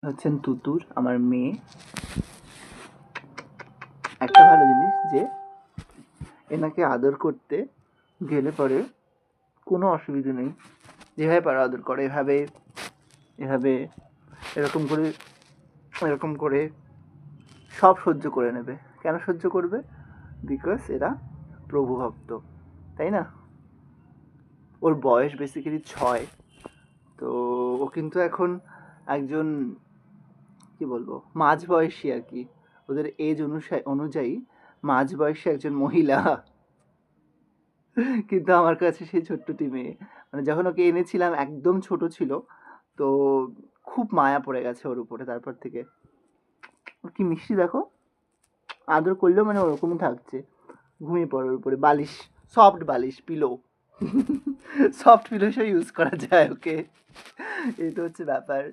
হচ্ছেন তুতুর, আমার মেয়ে। একটা ভালো জিনিস যে এনাকে আদর করতে গেলে পরে কোনো অসুবিধে নেই, যেভাবে পারো আদর করে, এভাবে এভাবে এরকম করে এরকম করে সব সহ্য করে নেবে। কেন সহ্য করবে? বিকজ এরা প্রভু ভক্ত, তাই না? ওর বয়স বেসিক্যালি 6, তো ও কিন্তু এখন একজন কি বলবো মাঝ বয়সী আর কি, ওদের এজ অনুযায়ী মাঝ বয়সী একজন মহিলা। কিন্তু আমার কাছে সেই ছোট্টটি মেয়ে, মানে যখন ওকে এনেছিলাম একদম ছোট ছিল, তো খুব মায়া পড়ে গেছে ওর উপরে তারপর থেকে। ওর কি মিষ্টি দেখো, আদর করলেও মানে ওরকমই থাকছে, ঘুমিয়ে পড়ে ওর উপরে। বালিশ, সফট বালিশ, পিলো, সফট পিলো সব ইউজ করা যায় ওকে। এই তো হচ্ছে ব্যাপার।